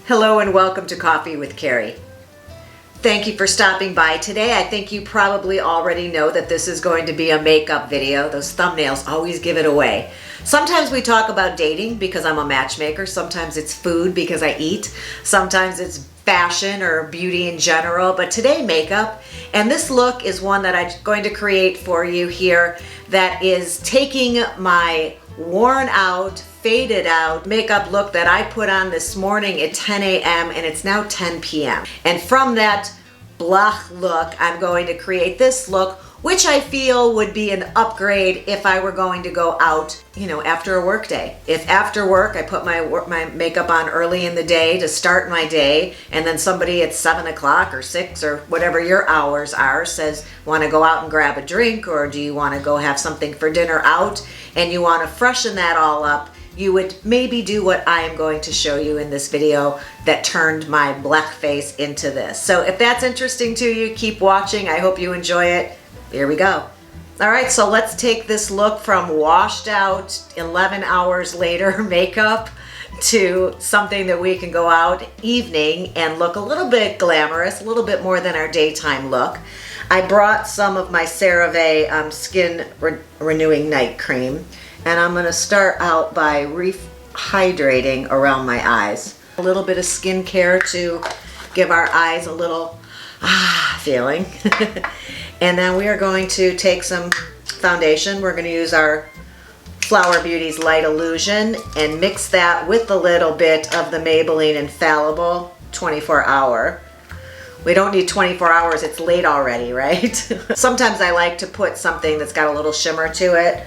Hello and welcome to Coffee with Carey. Thank you for stopping by today. I think you probably already know that this is going to be a makeup video. Those thumbnails always give it away. Sometimes we talk about dating because I'm a matchmaker. Sometimes it's food because I eat. Sometimes it's fashion or beauty in general. But today, makeup. And this look is one that I'm going to create for you here that is taking my worn out, faded out makeup look that I put on this morning at 10 a.m. and it's now 10 p.m. And from that blah look, I'm going to create this look, which I feel would be an upgrade if I were going to go out, after a work day. If after work I put my makeup on early in the day to start my day, and then somebody at 7 o'clock or 6 or whatever your hours are says, want to go out and grab a drink, or do you want to go have something for dinner out, and you want to freshen that all up, you would maybe do what I am going to show you in this video that turned my black face into this. So if that's interesting to you, keep watching. I hope you enjoy it. Here we go. All right, so let's take this look from washed out 11 hours later makeup to something that we can go out evening and look a little bit glamorous, a little bit more than our daytime look. I brought some of my CeraVe Skin Renewing Night Cream, and I'm gonna start out by rehydrating around my eyes. A little bit of skincare to give our eyes a little feeling. And then we are going to take some foundation. We're gonna use our Flower Beauty's Light Illusion and mix that with a little bit of the Maybelline Infallible 24 Hour. We don't need 24 hours, it's late already, right? Sometimes I like to put something that's got a little shimmer to it,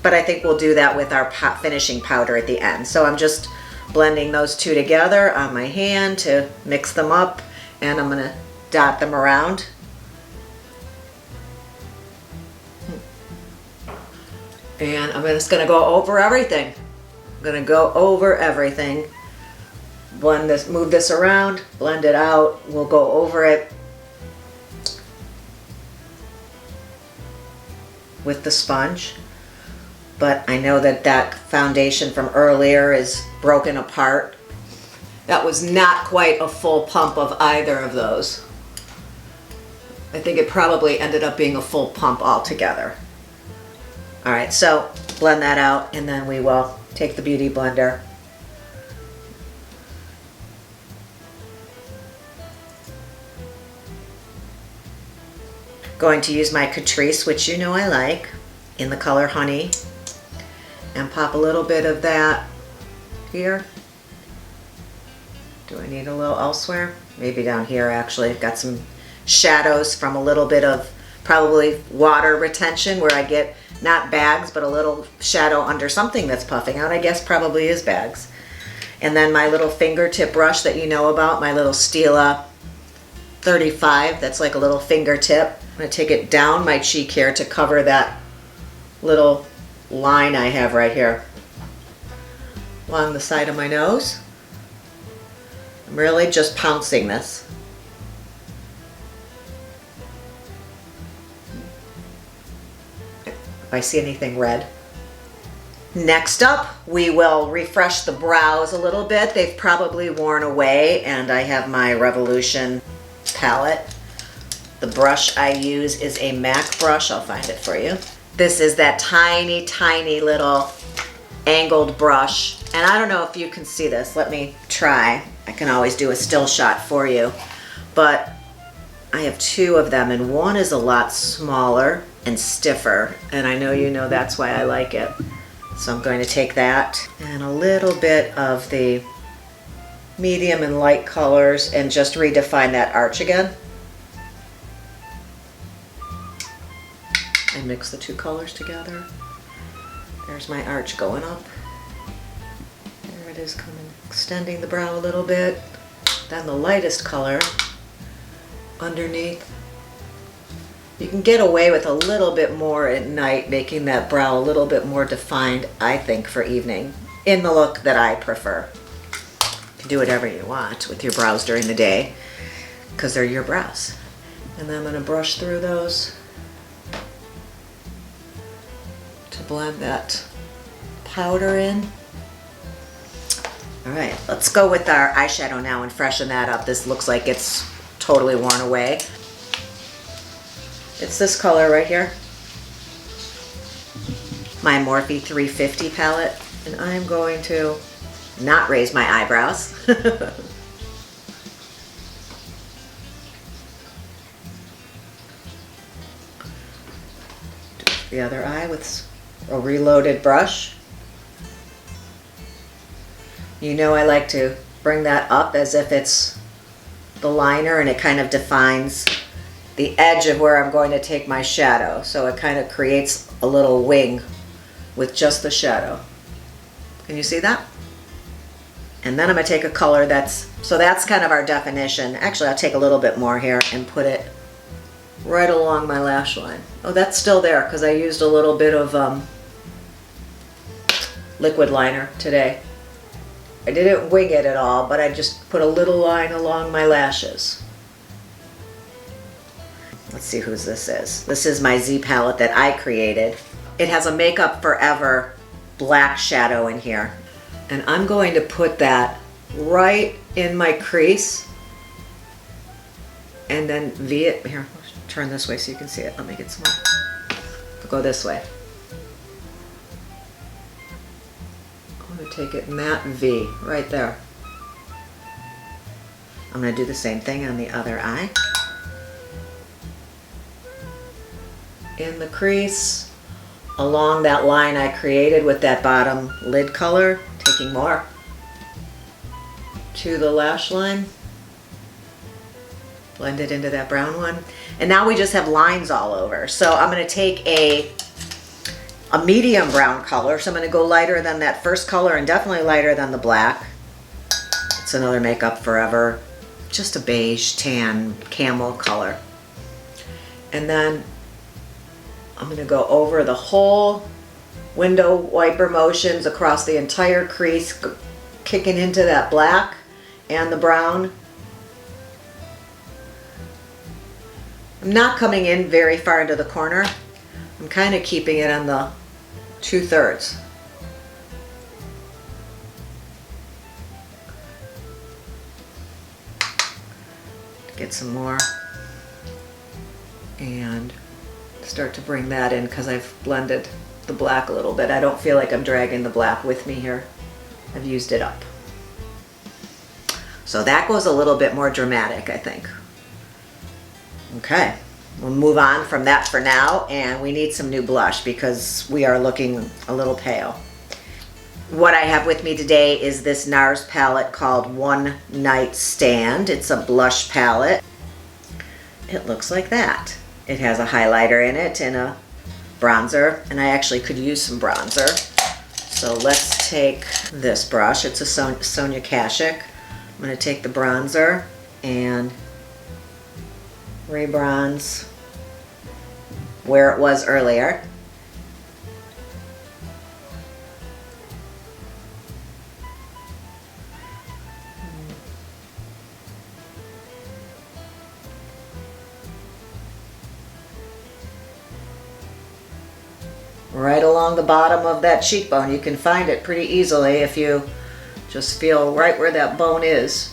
but I think we'll do that with our finishing powder at the end. So I'm just blending those two together on my hand to mix them up, and I'm gonna dot them around. And I'm just gonna go over everything. I'm gonna go over everything. Blend this, move this around, blend it out. We'll go over it with the sponge. But I know that that foundation from earlier is broken apart. That was not quite a full pump of either of those. I think it probably ended up being a full pump altogether. All right, so blend that out, and then we will take the Beauty Blender. Going to use my Catrice, which you know I like, in the color Honey, and pop a little bit of that here. Do I need a little elsewhere? Maybe down here, actually. I've got some shadows from a little bit of probably water retention where I get not bags, but a little shadow under something that's puffing out. I guess probably is bags. And then my little fingertip brush that you know about, my little Stila 35, that's like a little fingertip. I'm gonna take it down my cheek here to cover that little line I have right here along the side of my nose. I'm really just pouncing this. If I see anything red. Next up, we will refresh the brows a little bit. They've probably worn away, and I have my Revolution palette. The brush I use is a MAC brush. I'll find it for you. This is that tiny, tiny little angled brush. And I don't know if you can see this. Let me try. I can always do a still shot for you. But I have two of them, and one is a lot smaller and stiffer. And I know you know that's why I like it. So I'm going to take that and a little bit of the medium and light colors and just redefine that arch again. And mix the two colors together. There's my arch going up. There it is, coming, extending the brow a little bit. Then the lightest color underneath. You can get away with a little bit more at night, making that brow a little bit more defined, I think, for evening, in the look that I prefer. You can do whatever you want with your brows during the day, because they're your brows. And then I'm going to brush through those to blend that powder in. All right, let's go with our eyeshadow now and freshen that up. This looks like it's totally worn away. It's this color right here. My Morphe 350 palette. And I'm going to not raise my eyebrows. The other eye with a reloaded brush. You know, I like to bring that up as if it's the liner, and it kind of defines the edge of where I'm going to take my shadow. So it kind of creates a little wing with just the shadow. Can you see that? And then I'm going to take a color that's kind of our definition. Actually, I'll take a little bit more here and put it right along my lash line. Oh, that's still there because I used a little bit of liquid liner today. I didn't wing it at all, but I just put a little line along my lashes. Let's see whose this is. This is my Z palette that I created. It has a Makeup Forever black shadow in here. And I'm going to put that right in my crease and then V it. Here, turn this way so you can see it. Let me get some more. Go this way. I'm going to take it in that V right there. I'm going to do the same thing on the other eye. In the crease, along that line I created with that bottom lid color, taking more to the lash line. Blend it into that brown one. And now we just have lines all over. So I'm going to take a medium brown color. So I'm going to go lighter than that first color and definitely lighter than the black. It's another Makeup Forever, just a beige, tan, camel color. And then I'm going to go over the whole window wiper motions across the entire crease, kicking into that black and the brown. I'm not coming in very far into the corner. I'm kind of keeping it on the 2/3. Get some more and start to bring that in because I've blended the black a little bit. I don't feel like I'm dragging the black with me here. I've used it up. So that goes a little bit more dramatic, I think. Okay, we'll move on from that for now, and we need some new blush because we are looking a little pale. What I have with me today is this NARS palette called One Night Stand. It's a blush palette. It looks like that. It has a highlighter in it and a bronzer, and I actually could use some bronzer. So let's take this brush. It's a Sonia Kashuk. I'm going to take the bronzer and rebronze where it was earlier. Right along the bottom of that cheekbone. You can find it pretty easily if you just feel right where that bone is.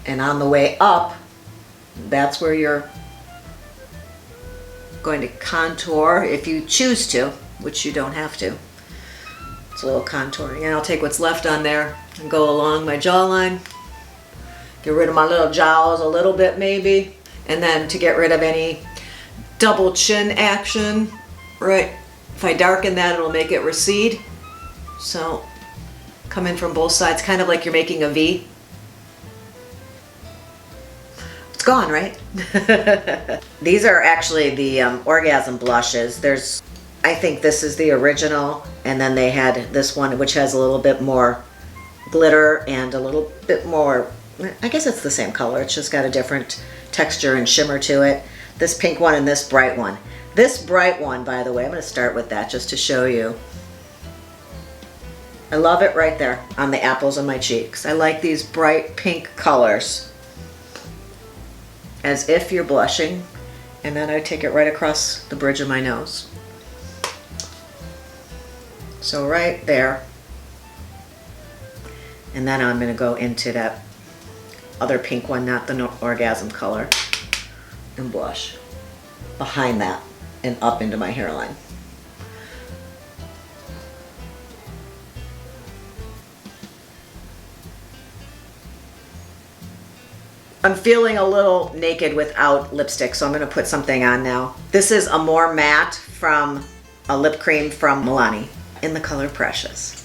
And on the way up, that's where you're going to contour if you choose to, which you don't have to. It's a little contouring. And I'll take what's left on there and go along my jawline. Get rid of my little jowls a little bit maybe. And then to get rid of any double chin action, right? If I darken that, it'll make it recede. So come in from both sides, kind of like you're making a V. It's gone, right? These are actually the Orgasm blushes. I think this is the original, and then they had this one which has a little bit more glitter and a little bit more, I guess it's the same color, it's just got a different texture and shimmer to it. This pink one and this bright one. This bright one, by the way, I'm going to start with that just to show you. I love it right there on the apples of my cheeks. I like these bright pink colors. As if you're blushing. And then I take it right across the bridge of my nose. So right there. And then I'm going to go into that other pink one, not the orgasm color, and blush behind that and up into my hairline. I'm feeling a little naked without lipstick, so I'm going to put something on now. This is a more matte from a lip cream from Milani in the color Precious.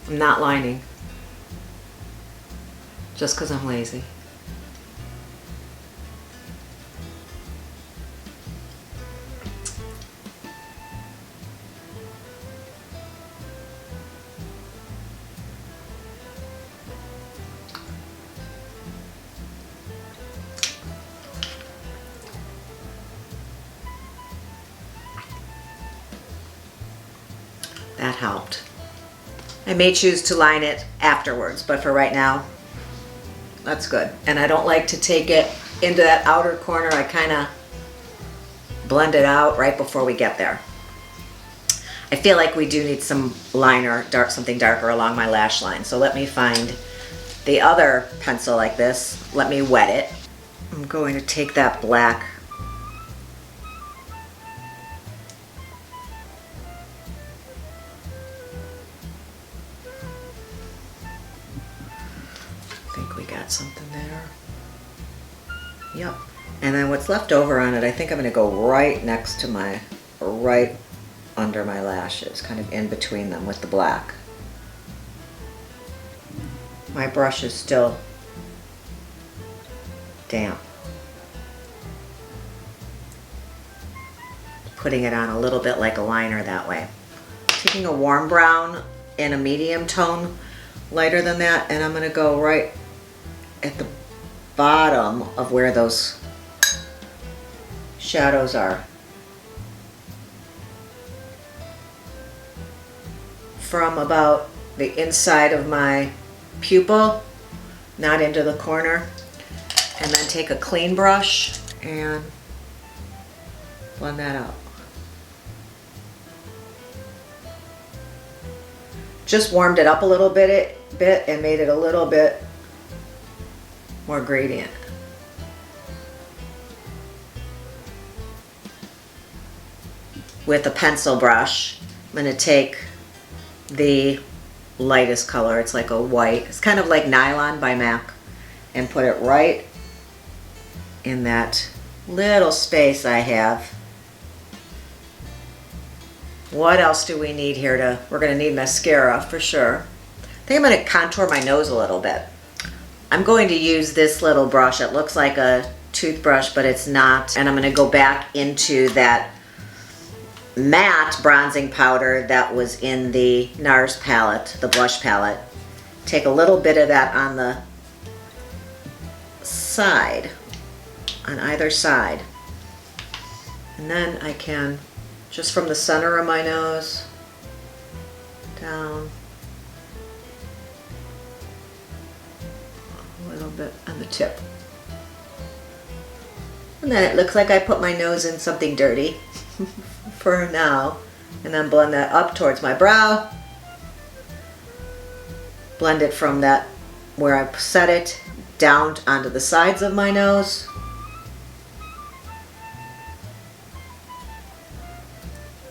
I'm not lining, just because I'm lazy. That helped. I may choose to line it afterwards, but for right now, that's good. And I don't like to take it into that outer corner. I kind of blend it out right before we get there. I feel like we do need some liner, something darker along my lash line. So let me find the other pencil like this. Let me wet it. I'm going to take that black something there. Yep. And then what's left over on it, I think I'm going to go right next to my, or right under my lashes, kind of in between them with the black. My brush is still damp. Putting it on a little bit like a liner that way. Taking a warm brown in a medium tone, lighter than that, and I'm going to go right at the bottom of where those shadows are. From about the inside of my pupil, not into the corner. And then take a clean brush and blend that out. Just warmed it up a little bit and made it a little bit more gradient. With a pencil brush, I'm going to take the lightest color. It's like a white. It's kind of like Nylon by MAC. And put it right in that little space I have. What else do we need here? We're going to need mascara for sure. I think I'm going to contour my nose a little bit. I'm going to use this little brush. It looks like a toothbrush, but it's not. And I'm going to go back into that matte bronzing powder that was in the NARS palette, the blush palette. Take a little bit of that on the side, on either side. And then I can, just from the center of my nose, down. A little bit on the tip. And then it looks like I put my nose in something dirty for now. And then blend that up towards my brow. Blend it from that where I set it down onto the sides of my nose.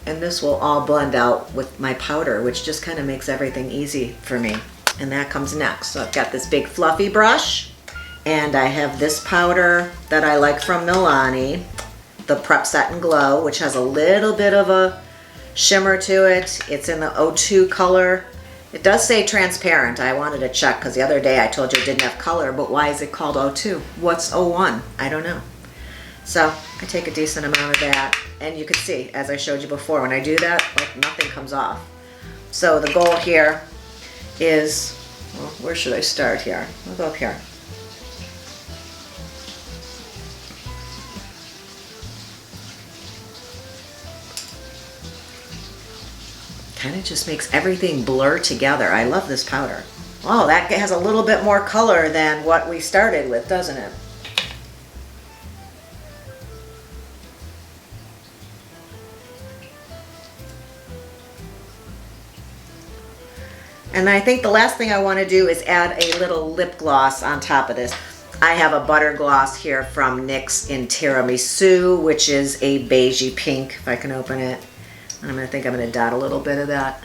And this will all blend out with my powder, which just kind of makes everything easy for me. And that comes next. So I've got this big fluffy brush, and I have this powder that I like from Milani, the Prep Set and Glow, which has a little bit of a shimmer to it. It's in the 02 color. It does say transparent. I wanted to check because the other day I told you it didn't have color, but why is it called 02? What's 01? I don't know. So I take a decent amount of that, and you can see, as I showed you before, when I do that, like nothing comes off. So the goal here is, well, where should I start here? I'll go up here. Kind of just makes everything blur together. I love this powder. Oh, that has a little bit more color than what we started with, doesn't it? And I think the last thing I want to do is add a little lip gloss on top of this. I have a butter gloss here from NYX in Tiramisu, which is a beigey pink, if I can open it. And I'm going to dot a little bit of that.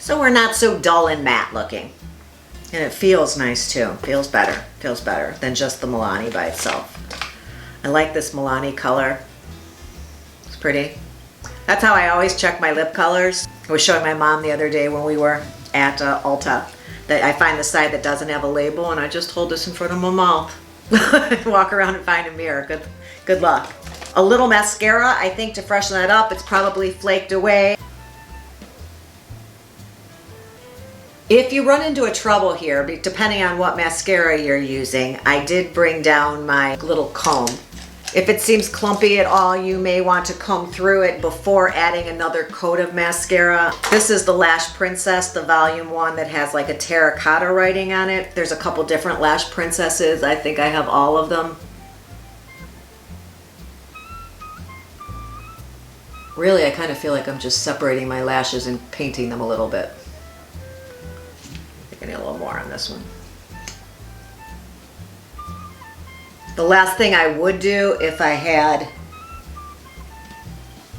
So we're not so dull and matte looking. And it feels nice too. Feels better than just the Milani by itself. I like this Milani color. It's pretty. That's how I always check my lip colors. I was showing my mom the other day when we were at Ulta that I find the side that doesn't have a label, and I just hold this in front of my mouth. Walk around and find a mirror. Good luck. A little mascara, I think, to freshen that up. It's probably flaked away. If you run into a trouble here, depending on what mascara you're using, I did bring down my little comb. If it seems clumpy at all, you may want to comb through it before adding another coat of mascara. This is the Lash Princess, the volume 1 that has like a terracotta writing on it. There's a couple different Lash Princesses. I think I have all of them. Really, I kind of feel like I'm just separating my lashes and painting them a little bit. I need a little more on this one. The last thing I would do if I had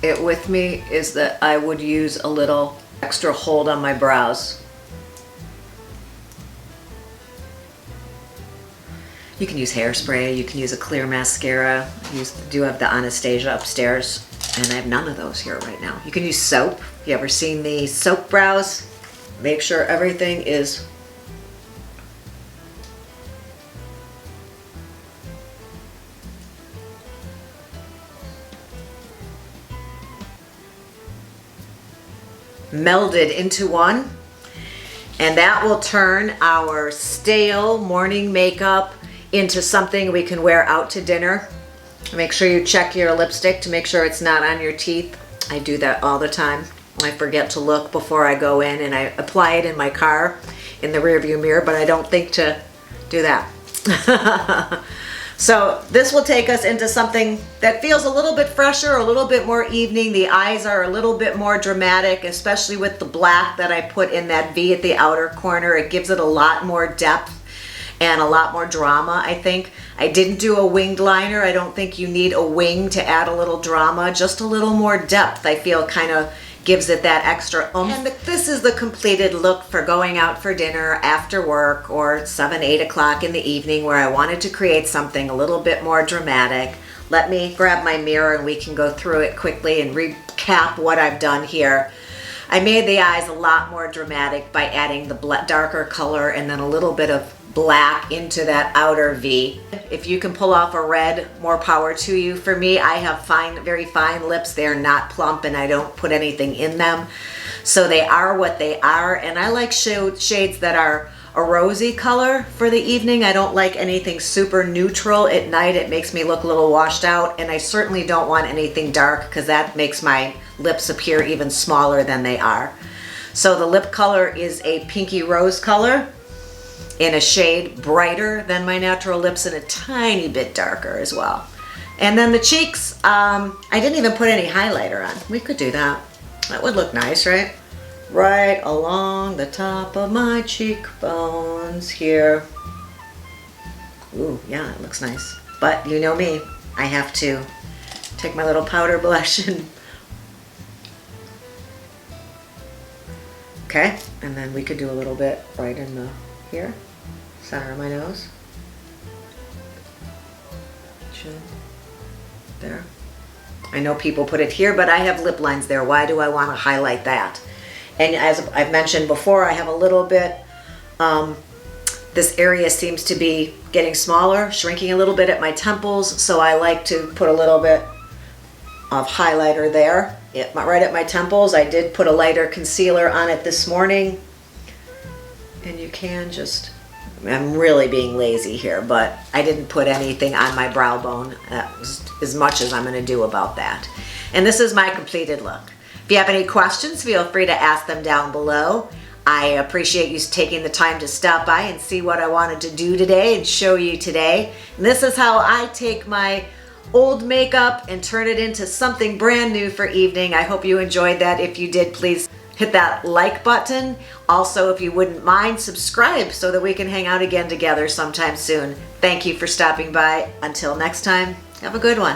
it with me is that I would use a little extra hold on my brows. You can use hairspray, you can use a clear mascara. I do have the Anastasia upstairs, and I have none of those here right now. You can use soap. You ever seen the soap brows? Make sure everything is melded into one, and that will turn our stale morning makeup into something we can wear out to dinner. Make sure you check your lipstick to make sure it's not on your teeth. I do that all the time. I forget to look before I go in, and I apply it in my car in the rearview mirror, but I don't think to do that. So this will take us into something that feels a little bit fresher, a little bit more evening. The eyes are a little bit more dramatic, especially with the black that I put in that V at the outer corner. It gives it a lot more depth and a lot more drama, I think. I didn't do a winged liner. I don't think you need a wing to add a little drama, just a little more depth. I feel kind of gives it that extra oomph. And this is the completed look for going out for dinner after work or 7, 8 o'clock in the evening, where I wanted to create something a little bit more dramatic. Let me grab my mirror and we can go through it quickly and recap what I've done here. I made the eyes a lot more dramatic by adding the darker color and then a little bit of black into that outer V. If you can pull off a red, more power to you. For me, I have very fine lips. They're not plump and I don't put anything in them. So they are what they are, and I like shades that are a rosy color for the evening. I don't like anything super neutral. At night it makes me look a little washed out, and I certainly don't want anything dark because that makes my lips appear even smaller than they are. So the lip color is a pinky rose color in a shade brighter than my natural lips and a tiny bit darker as well. And then the cheeks, I didn't even put any highlighter on. We could do that. That would look nice, right? Right along the top of my cheekbones here. Ooh, yeah, it looks nice. But you know me, I have to take my little powder blush and okay, and then we could do a little bit right in the here, center of my nose, chin, there. I know people put it here, but I have lip lines there. Why do I want to highlight that? And as I've mentioned before, I have a little bit, this area seems to be getting smaller, shrinking a little bit at my temples, so I like to put a little bit of highlighter there, right at my temples. I did put a lighter concealer on it this morning. And you can just, I'm really being lazy here, but I didn't put anything on my brow bone. That was as much as I'm going to do about that. And this is my completed look. If you have any questions, feel free to ask them down below. I appreciate you taking the time to stop by and see what I wanted to do today and show you today. And this is how I take my old makeup and turn it into something brand new for evening. I hope you enjoyed that. If you did, please hit that like button. Also, if you wouldn't mind, subscribe so that we can hang out again together sometime soon. Thank you for stopping by. Until next time, have a good one.